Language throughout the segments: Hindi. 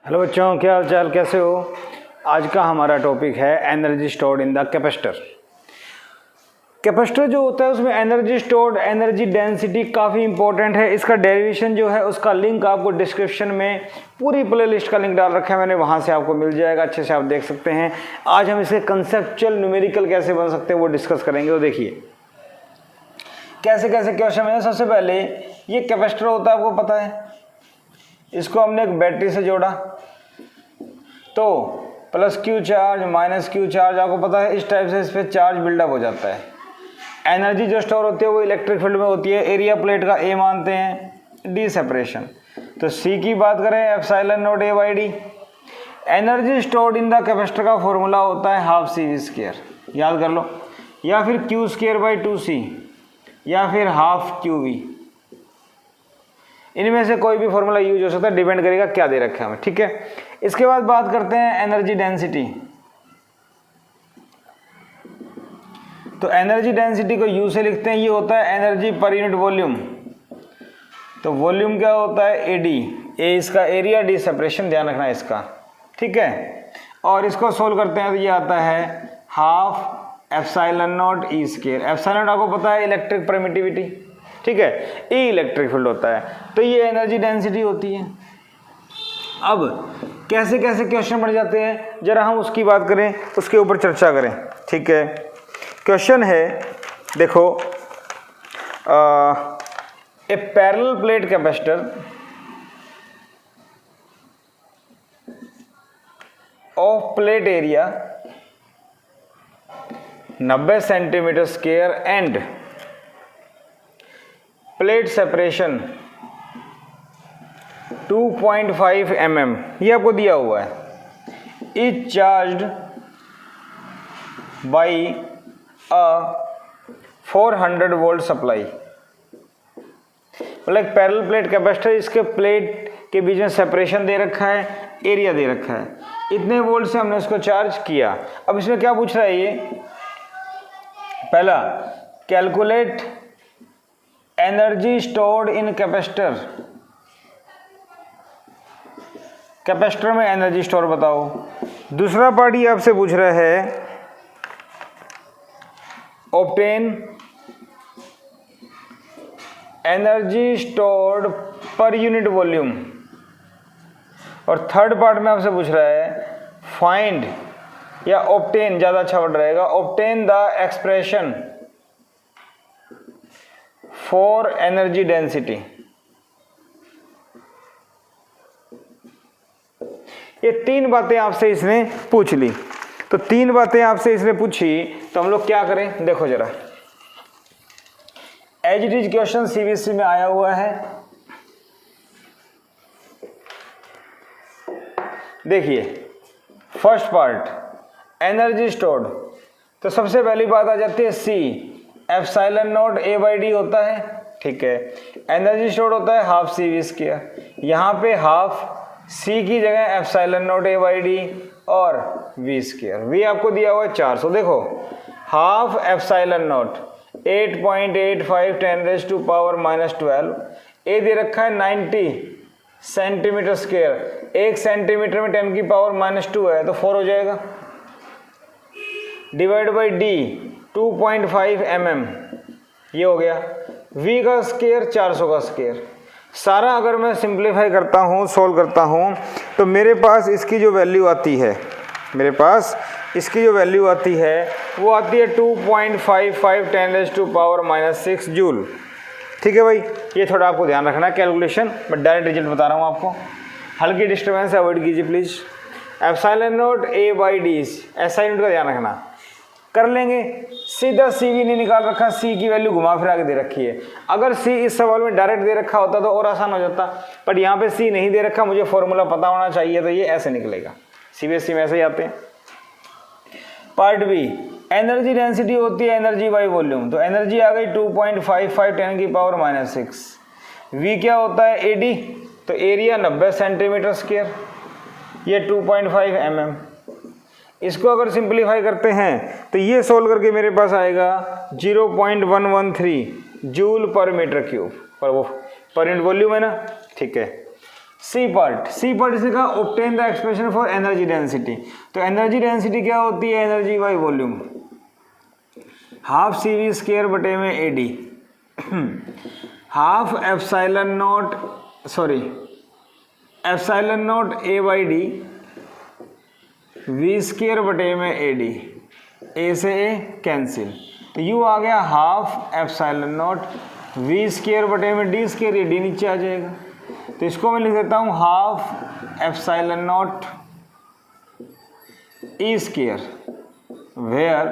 हेलो बच्चों, क्या हाल चाल, कैसे हो। आज का हमारा टॉपिक है energy stored in the capacitor. Capacitor जो होता है उसमें एनर्जी स्टोर्ड, एनर्जी डेंसिटी काफ़ी इंपॉर्टेंट है। इसका डेरिवेशन जो है उसका लिंक आपको डिस्क्रिप्शन में पूरी प्लेलिस्ट का लिंक डाल रखा है मैंने, वहाँ से आपको मिल जाएगा, अच्छे से आप देख सकते हैं। आज हम इसके कंसेप्चुअल न्यूमेरिकल कैसे बन सकते हैं वो डिस्कस करेंगे। तो देखिए कैसे कैसे क्वेश्चन है। सबसे पहले ये कैपेसिटर होता है, आपको पता है, इसको हमने एक बैटरी से जोड़ा तो plus Q charge minus Q charge, आपको पता है इस टाइप से इस पर चार्ज बिल्डअप हो जाता है। एनर्जी जो स्टोर होती है वो इलेक्ट्रिक फील्ड में होती है। एरिया प्लेट का ए मानते हैं, डी सेपरेशन। तो सी की बात करें epsilon naught A by D. Energy stored in the capacitor का फॉर्मूला होता है हाफ सी वी स्क्वायर, याद कर लो, या फिर क्यू स्क्वायर बाई 2c, या फिर हाफ क्यू वी। इनमें से कोई भी फॉर्मूला यूज हो सकता है, डिपेंड करेगा क्या दे रखा है हमें, ठीक है। इसके बाद बात करते हैं एनर्जी डेंसिटी। तो एनर्जी डेंसिटी को यू से लिखते हैं, ये होता है एनर्जी पर यूनिट वॉल्यूम। तो वॉल्यूम क्या होता है, एडी, ए इसका एरिया, डी सेपरेशन, ध्यान रखना है इसका, ठीक है। और इसको सोल्व करते हैं तो ये आता है half epsilon naught E square. Epsilon आपको पता है इलेक्ट्रिक परमिटिविटी, ठीक है, ई इलेक्ट्रिक फील्ड होता है। तो ये एनर्जी डेंसिटी होती है। अब कैसे कैसे क्वेश्चन बन जाते हैं जरा हम उसकी बात करें, उसके ऊपर चर्चा करें, ठीक है। क्वेश्चन है, देखो, a parallel plate capacitor of plate area 90 centimetre square and plate separation 2.5 mm, ये आपको दिया हुआ है, is charged by a 400 volt supply. मतलब पैरेलल प्लेट कैपेसिटर, इसके प्लेट के बीच में सेपरेशन दे रखा है, एरिया दे रखा है, इतने वोल्ट से हमने इसको चार्ज किया। अब इसमें क्या पूछ रहा है ये, पहला कैलकुलेट एनर्जी स्टोर्ड इन कैपेसिटर। कैपेसिटर में एनर्जी स्टोर बताओ। दूसरा पार्ट ये आपसे पूछ रहा है obtain energy stored per unit volume. और थर्ड पार्ट में आपसे पूछ रहा है फाइंड, या ऑब्टेन ज़्यादा अच्छा वर्ड रहेगा, obtain the expression for energy density. ये तीन बातें आपसे इसने पूछ ली। तो तीन बातें आपसे इसने पूछी तो हम लोग क्या करें, देखो जरा। As it is question CBSE में आया हुआ है, देखिए फर्स्ट पार्ट एनर्जी स्टोर्ड। तो सबसे पहली बात आ जाती है C, epsilon naught A by D होता है, ठीक है। एनर्जी स्टोर्ड होता है हाफ सी वी स्क्वायर, यहाँ पे हाफ सी की जगह epsilon naught A by D और वी स्क्वायर। वी आपको दिया हुआ है 400, देखो हाफ एप्सिलॉन नॉट 8.85 10⁻⁻12, ए दे रखा है 90 सेंटीमीटर स्क्वायर, 1 सेंटीमीटर में 10⁻⁻2 है तो 4 हो जाएगा, डिवाइड बाई डी 2.5 mm, ये हो गया। वी का स्क्वायर 400 का स्क्वायर। सारा अगर मैं सिंप्लीफाई करता हूँ, सोल्व करता हूँ, तो मेरे पास इसकी जो वैल्यू आती है, मेरे पास इसकी जो वैल्यू आती है वो आती है 2.55 10⁻⁻6 जूल, ठीक है भाई। ये थोड़ा आपको ध्यान रखना है कैलकुलेशन, मैं डायरेक्ट रिजल्ट बता रहा हूँ आपको, हल्की डिस्टर्बेंस अवॉइड कीजिए please. Epsilon naught A by D, ऐसा यूनिट का ध्यान रखना, कर लेंगे। सीधा सी भी नहीं निकाल रखा, सी की वैल्यू घुमा फिरा के दे रखी है। अगर सी इस सवाल में डायरेक्ट दे रखा होता तो और आसान हो जाता, बट यहाँ पे सी नहीं दे रखा, मुझे फॉर्मूला पता होना चाहिए, तो ये ऐसे निकलेगा। सीबीएसई में ऐसे ही आते हैं। पार्ट बी, एनर्जी डेंसिटी होती है एनर्जी बाई वॉल्यूम। तो एनर्जी आ गई 2.55 10⁻⁻6। वी क्या होता है, एडी, तो एरिया 90 सेंटीमीटर स्क्वायर, ये 2.5 mm। इसको अगर सिंप्लीफाई करते हैं तो ये सोल्व करके मेरे पास आएगा 0.113 जूल पर मीटर क्यूब, पर वो पर यूनिट वॉल्यूम है ना, ठीक है। सी पार्ट से कहा obtain the expression for energy density. तो एनर्जी डेंसिटी क्या होती है? Energy by volume, half C V square बटे में A D, half epsilon naught A by D V square बटे में ए डी, ए से ए कैंसिल, तो यू आ गया half epsilon naught V square बटे में डी स्क्वायर, ये डी नीचे आ जाएगा। तो इसको मैं लिख देता हूँ half epsilon naught E square where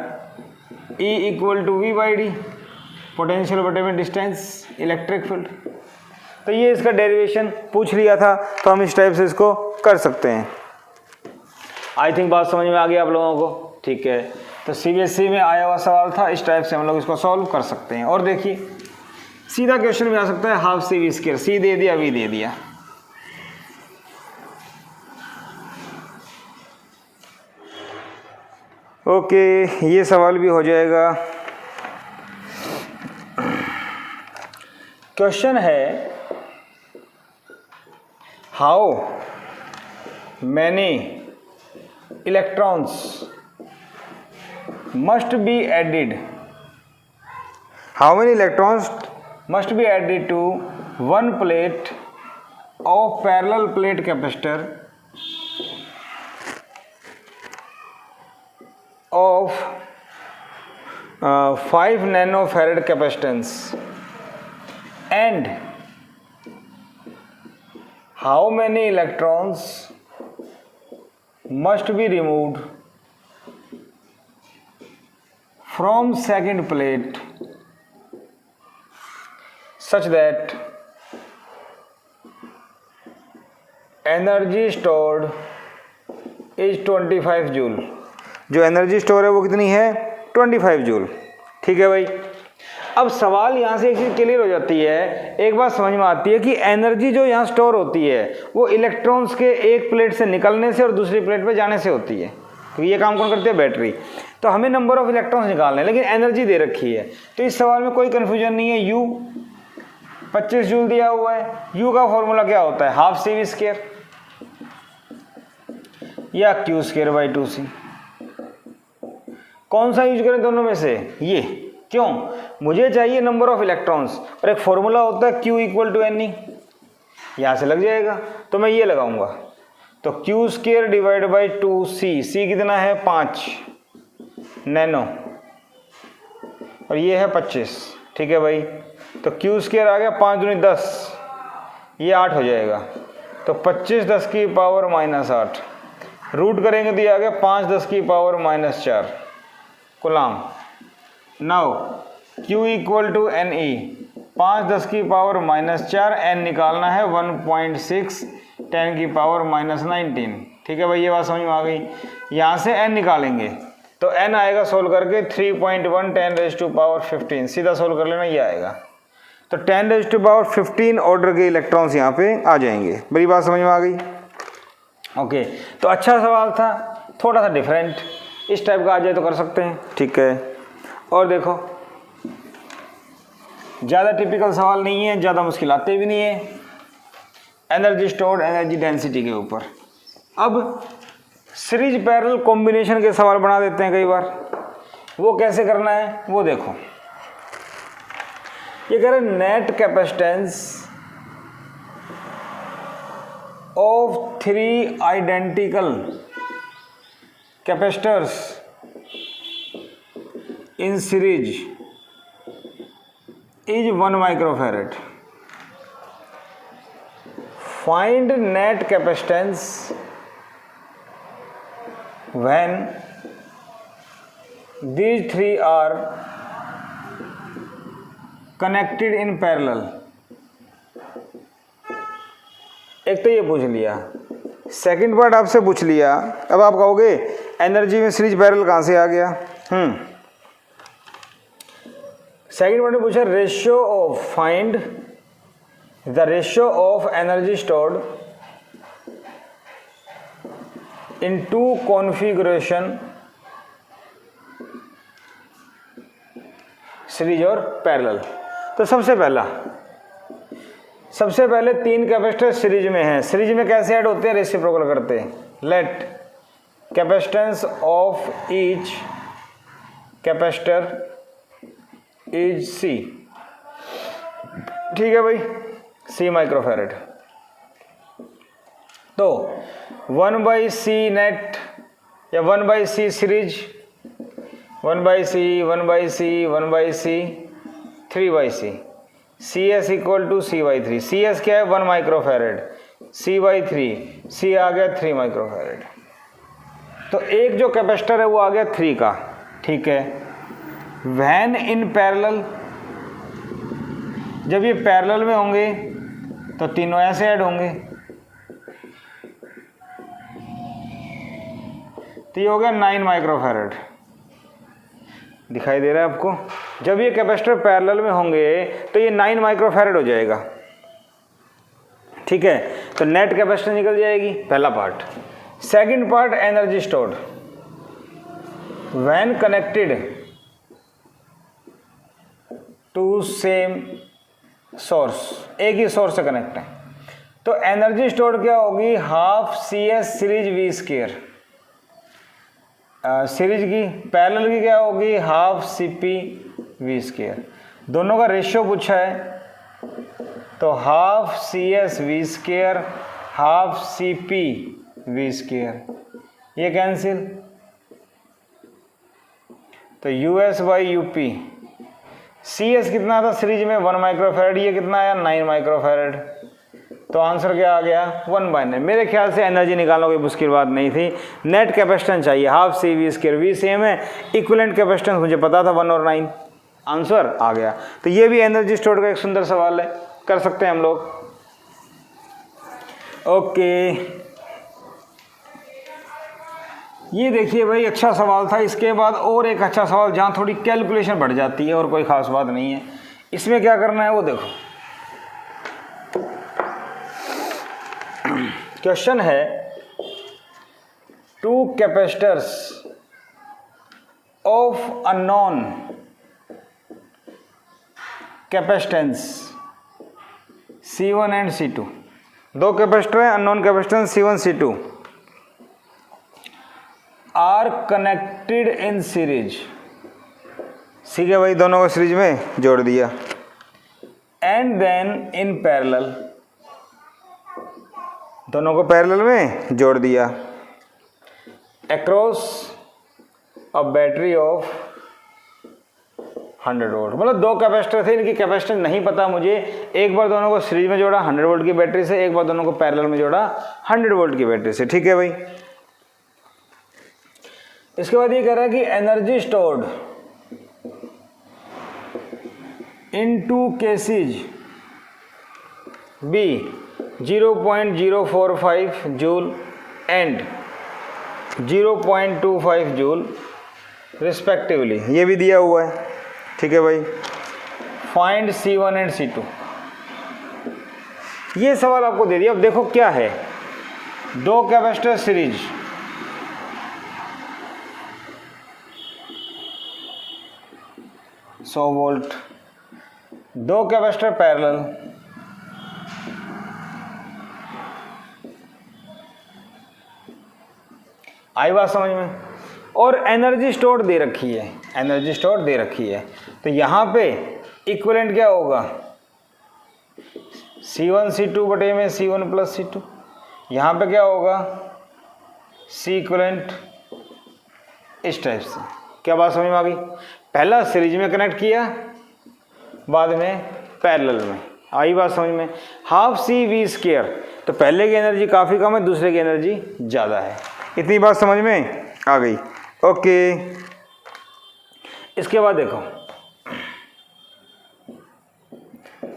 E equal to V by D, potential बटे में डिस्टेंस, इलेक्ट्रिक फील्ड। तो ये इसका डेरिवेशन पूछ लिया था, तो हम इस टाइप से इसको कर सकते हैं। आई थिंक बात समझ में आ गई आप लोगों को, ठीक है। तो सीबीएसई में आया हुआ सवाल था, इस टाइप से हम लोग इसको सॉल्व कर सकते हैं। और देखिए सीधा क्वेश्चन भी आ सकता है, हाफ सी वी स्क्वायर, सी दे दिया वी दे दिया। ओके, ये सवाल भी हो जाएगा। क्वेश्चन है how many electrons must be added to one plate of parallel plate capacitor of 5 nanofarad capacitance, and how many electrons must be removed from second plate such that energy stored is 25 joule. जो एनर्जी स्टोर है वो कितनी है? 25 जूल। ठीक है भाई। अब सवाल यहाँ से एक चीज़ क्लियर हो जाती है, एक बात समझ में आती है कि एनर्जी जो यहाँ स्टोर होती है वो इलेक्ट्रॉन्स के एक प्लेट से निकलने से और दूसरी प्लेट पे जाने से होती है। तो ये काम कौन करती है? बैटरी। तो हमें नंबर ऑफ इलेक्ट्रॉन्स निकालने हैं, लेकिन एनर्जी दे रखी है। तो इस सवाल में कोई कन्फ्यूजन नहीं है, यू 25 जूल दिया हुआ है। यू का फॉर्मूला क्या होता है? हाफ सी वी स्क्वायर या क्यू स्क्वायर बाई 2c। कौन सा यूज करें दोनों में से? ये। क्यों? मुझे चाहिए नंबर ऑफ इलेक्ट्रॉन्स, और एक फॉर्मूला होता है Q equal to N E, यहाँ से लग जाएगा। तो मैं ये लगाऊंगा, तो Q square divide by 2c। C कितना है? 5 नैनो, और ये है 25। ठीक है भाई। तो क्यू स्क्वायर आ गया 5 दूनी 10, ये 8 हो जाएगा। तो 25 10 की पावर -8, रूट करेंगे तो ये आ गया 5 10 की power -4 coulomb. Now Q equal to N E, 5 10 की पावर -4, n निकालना है 1.6 10 की पावर -19। ठीक है भाई, ये बात समझ में आ गई। यहाँ से n निकालेंगे तो n आएगा सोल्व करके 3.1 10⁻15। सीधा सोल्व कर लेना, ये आएगा। तो 10⁻15 ऑर्डर के इलेक्ट्रॉन्स यहाँ पे आ जाएंगे। बड़ी बात समझ में आ गई। ओके, तो अच्छा सवाल था, थोड़ा सा डिफरेंट, इस टाइप का आ जाए तो कर सकते हैं। ठीक है। और देखो, ज़्यादा टिपिकल सवाल नहीं है, ज़्यादा मुश्किल आते भी नहीं है। एनर्जी स्टोर्ड, एनर्जी डेंसिटी के ऊपर। अब सीरीज पैरेलल कॉम्बिनेशन के सवाल बना देते हैं कई बार। वो कैसे करना है वो देखो। ये कह रहे net capacitance of 3 identical capacitors in series is 1 microfarad. Find net capacitance when these three are connected in parallel. एक तो ये पूछ लिया, सेकंड पार्ट आपसे पूछ लिया। अब आप कहोगे एनर्जी में सीरीज पैरेलल कहाँ से आ गया? सेकंड पार्ट में पूछा ratio of, find the ratio of energy stored in 2 configuration series और पैरेलल। तो सबसे पहला सबसे पहले 3 कैपेसिटर सीरीज में हैं। सीरीज में कैसे ऐड होते हैं? रेसिप्रोकल करते हैं। Let capacitance of each capacitor is C। ठीक है भाई, C माइक्रोफैरेड। तो 1/C नेट या 1/C series, 1/C 1/C 1/C 3/C, CS equal to C/3। CS क्या है? 1 माइक्रोफैरेड, C/3, C आ गया 3 माइक्रोफैरेड। तो एक जो कैपेसिटर है वो आ गया 3 का। ठीक है, वैन इन पैरेलल, जब ये पैरेलल में होंगे तो तीनों ऐसे ऐड होंगे। तो ये हो गया 9 माइक्रोफैरेड। दिखाई दे रहा है आपको? जब ये कैपेसिटर पैरेलल में होंगे तो ये 9 माइक्रोफैरेड हो जाएगा। ठीक है, तो नेट कैपेसिटर निकल जाएगी, पहला part. Second part, energy stored when connected to same source, एक ही सोर्स से कनेक्ट है। तो एनर्जी स्टोर्ड क्या होगी? Half CS series V square. Series की, पैरेलल की क्या होगी? Half CP V square. दोनों का रेशियो पूछा है, तो half CS V square half CP V square, ये कैंसिल। तो US/UP। CS कितना था सीरीज में? 1 माइक्रोफैरेड। ये कितना आया? 9 माइक्रोफैरेड। तो आंसर क्या आ गया? 1/9। मेरे ख्याल से एनर्जी निकालना कोई मुश्किल बात नहीं थी। नेट कैपेसिटेंस चाहिए, half C V square, V same है, इक्विवेलेंट कैपेसिटेंस मुझे पता था 1 और 9, आंसर आ गया। तो ये भी एनर्जी स्टोर्ड का एक सुंदर सवाल है, कर सकते हैं हम लोग। ओके, ये देखिए भाई, अच्छा सवाल था। इसके बाद और एक अच्छा सवाल जहाँ थोड़ी कैलकुलेशन बढ़ जाती है और कोई खास बात नहीं है। इसमें क्या करना है वो देखो। क्वेश्चन है, 2 capacitors of unknown capacitance C1 and C2। 2 capacitor है, unknown capacitance C1 C2 are connected in series. ठीक है भाई, दोनों को सीरीज में जोड़ दिया। एंड देन इन पैरेलल, दोनों को पैरेलल में जोड़ दिया। Across a battery of 100 volt. मतलब 2 कैपेसिटर थे, इनकी कैपेसिटेंस नहीं पता मुझे। एक बार दोनों को सीरीज में जोड़ा 100 वोल्ट की बैटरी से, एक बार दोनों को पैरेलल में जोड़ा 100 वोल्ट की बैटरी से। ठीक है भाई, इसके बाद ये कह रहा है कि energy stored in 2 cases be 0.045 joule and 0.25 joule respectively. ये भी दिया हुआ है। ठीक है भाई, फाइंड C1 एंड C2। ये सवाल आपको दे दिया। अब देखो क्या है, 2 कैपेसिटर सीरीज, सौ वोल्ट, 2 कैपेसिटर पैरेलल, आई बात समझ में? और एनर्जी स्टोर दे रखी है, एनर्जी स्टोर दे रखी है। तो यहाँ पे इक्विवेलेंट क्या होगा? C1 C2 बटे में C1 प्लस C2। यहाँ पे क्या होगा? C इक्विवेलेंट इस टाइप से। क्या बात समझ में आ गई? पहला सीरीज में कनेक्ट किया, बाद में पैरेलल में। आई बात समझ में? हाफ C V स्क्वायर, तो पहले की एनर्जी काफ़ी कम है, दूसरे की एनर्जी ज़्यादा है। इतनी बात समझ में आ गई? ओके, इसके बाद देखो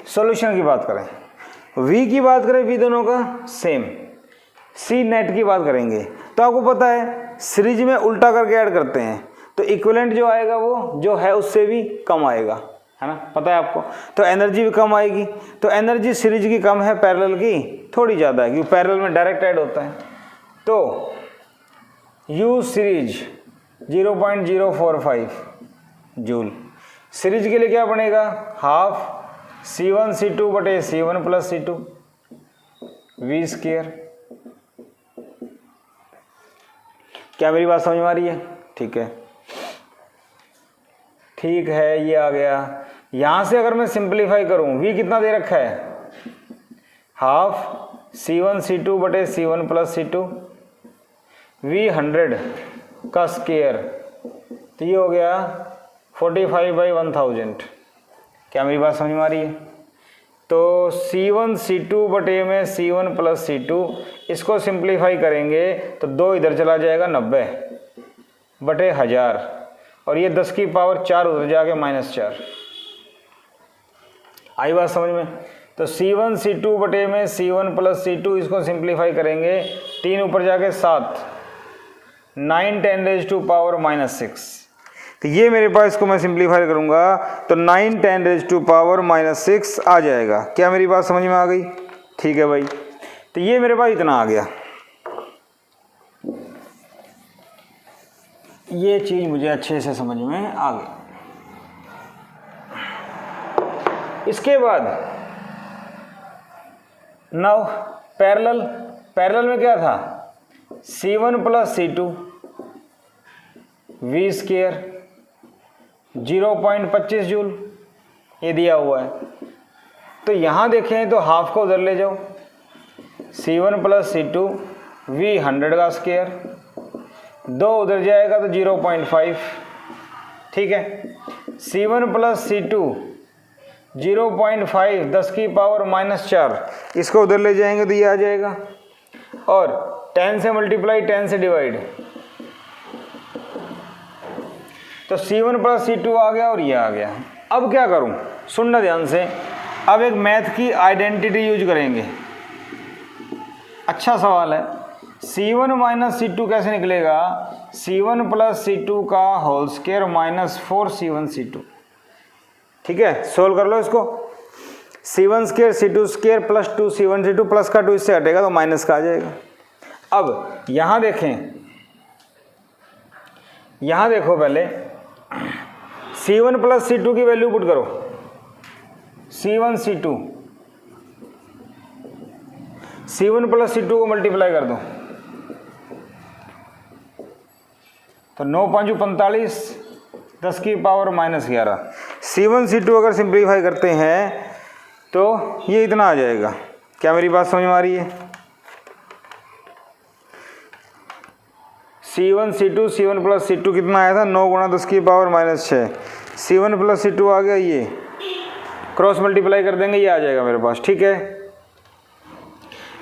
सॉल्यूशन की बात करें, V की बात करें, V दोनों का सेम, C नेट की बात करेंगे। तो आपको पता है सीरीज में उल्टा करके ऐड करते हैं, तो इक्विवेलेंट जो आएगा वो जो है उससे भी कम आएगा, है ना? पता है आपको। तो एनर्जी भी कम आएगी। तो एनर्जी सीरीज की कम है, पैरेलल की थोड़ी ज़्यादा है, क्योंकि पैरेलल में डायरेक्ट ऐड होता है। तो U सीरीज 0.045 जूल। सीरीज के लिए क्या बनेगा? हाफ C1 बटे C1 plus C2 V square. क्या मेरी बात समझ में आ रही है? ठीक है, ठीक है, ये आ गया। यहां से अगर मैं सिंप्लीफाई करूं, V कितना दे रखा है, हाफ C1 बटे C1 प्लस C2 V 100 का स्क्वायर, तो ये हो गया 45/1000। क्या मेरी बात समझ में आ रही है? तो C1 बटे में C1 प्लस C2, इसको सिंप्लीफाई करेंगे तो 2 इधर चला जाएगा, 90 बटे 1000, और ये 10 की पावर 4 उधर जाके -4। आई बात समझ में? तो C1 बटे में C1 प्लस C2, इसको सिंप्लीफाई करेंगे, 3 ऊपर जाके 7, 9 10⁻⁻6। तो ये मेरे पास, इसको मैं सिंप्लीफाई करूंगा तो 9 10⁻⁻6 आ जाएगा। क्या मेरी बात समझ में आ गई? ठीक है भाई, तो ये मेरे पास इतना आ गया। ये चीज मुझे अच्छे से समझ में आ गई। इसके बाद नाउ पैरेलल में क्या था, C1 plus C2 V square 0.25 joule, ये दिया हुआ है। तो यहां देखें तो हाफ को उधर ले जाओ, C1 प्लस C2 V 100 का स्क्वायर, 2 उधर जाएगा तो 0.5। ठीक है, C1 प्लस C2 0.5 10 की पावर -4, इसको उधर ले जाएंगे तो ये आ जाएगा, और 10 से मल्टीप्लाई 10 से डिवाइड, तो C1 प्लस C2 आ गया और ये आ गया। अब क्या करूं, सुनना ध्यान से। अब एक मैथ की आइडेंटिटी यूज करेंगे। अच्छा सवाल है। C1 माइनस C2 कैसे निकलेगा, C1 प्लस C2 का whole square minus 4C1 C2। ठीक है, सोल्व कर लो इसको। C1 square C2 square plus 2C1 C2, plus का 2 इससे हटेगा तो माइनस का आ जाएगा। अब यहां देखें, यहां देखो, पहले C1 प्लस C2 की वैल्यू पुट करो, C1 प्लस C2 को मल्टीप्लाई कर दो, तो 9 5 45, 10 की पावर -11। C1 C2 अगर सिंप्लीफाई करते हैं तो ये इतना आ जाएगा। क्या मेरी बात समझ में आ रही है? C1 प्लस C2 कितना आया था, 9 गुणा 10 की पावर -6। C1 प्लस C2 आ गया, ये क्रॉस मल्टीप्लाई कर देंगे, ये आ जाएगा मेरे पास। ठीक है,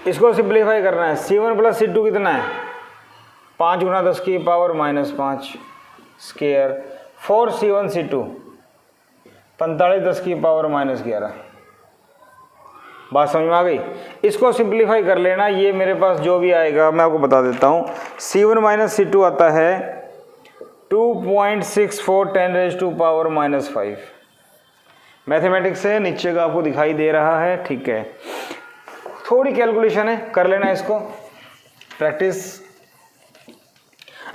इसको सिंप्लीफाई करना है। C1 प्लस C2 कितना है, 5 गुणा 10 की पावर -5 स्क्वायर, 4C1 C2 45 10 की पावर -11। बात समझ में आ गई? इसको सिंप्लीफाई कर लेना, ये मेरे पास जो भी आएगा मैं आपको बता देता हूँ। C1 माइनस C2 आता है 2.64 10⁻⁻5। मैथमेटिक्स से नीचे का आपको दिखाई दे रहा है। ठीक है, थोड़ी कैलकुलेशन है, कर लेना इसको, प्रैक्टिस।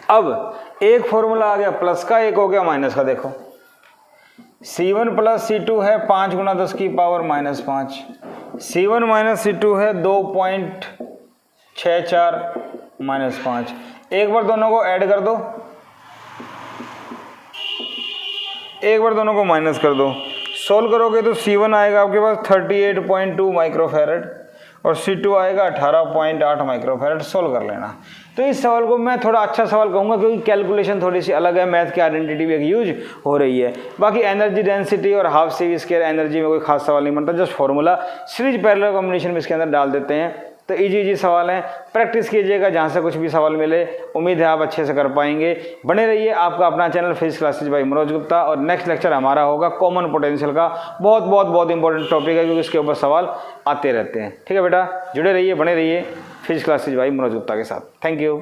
अब एक फॉर्मूला आ गया प्लस का, एक हो गया माइनस का। देखो C1 प्लस C2 है 5 गुणा 10 की पावर -5, C1 माइनस C2 है 2.64 -5। एक बार दोनों को ऐड कर दो, एक बार दोनों को माइनस कर दो, सोल्व करोगे तो C1 आएगा आपके पास 38.2 माइक्रोफैरड और C2 आएगा 18.8 माइक्रोफैरड। सोल्व कर लेना। तो इस सवाल को मैं थोड़ा अच्छा सवाल कहूँगा क्योंकि कैलकुलेशन थोड़ी सी अलग है, मैथ की आइडेंटिटी भी एक यूज हो रही है। बाकी एनर्जी डेंसिटी और हाफ CV स्क्वायर एनर्जी में कोई खास सवाल नहीं बनता, just formula series parallel combination में इसके अंदर डाल देते हैं। तो इजी सवाल है, प्रैक्टिस कीजिएगा, जहाँ से कुछ भी सवाल मिले उम्मीद है आप अच्छे से कर पाएंगे। बने रहिए, आपका अपना channel physics classes by Manoj Gupta. और नेक्स्ट लेक्चर हमारा होगा कॉमन पोटेंशियल का। बहुत इंपॉर्टेंट टॉपिक है क्योंकि इसके ऊपर सवाल आते रहते हैं। ठीक है बेटा, जुड़े रहिए, बने रहिए physics classes by Manoj Gupta के साथ। Thank you.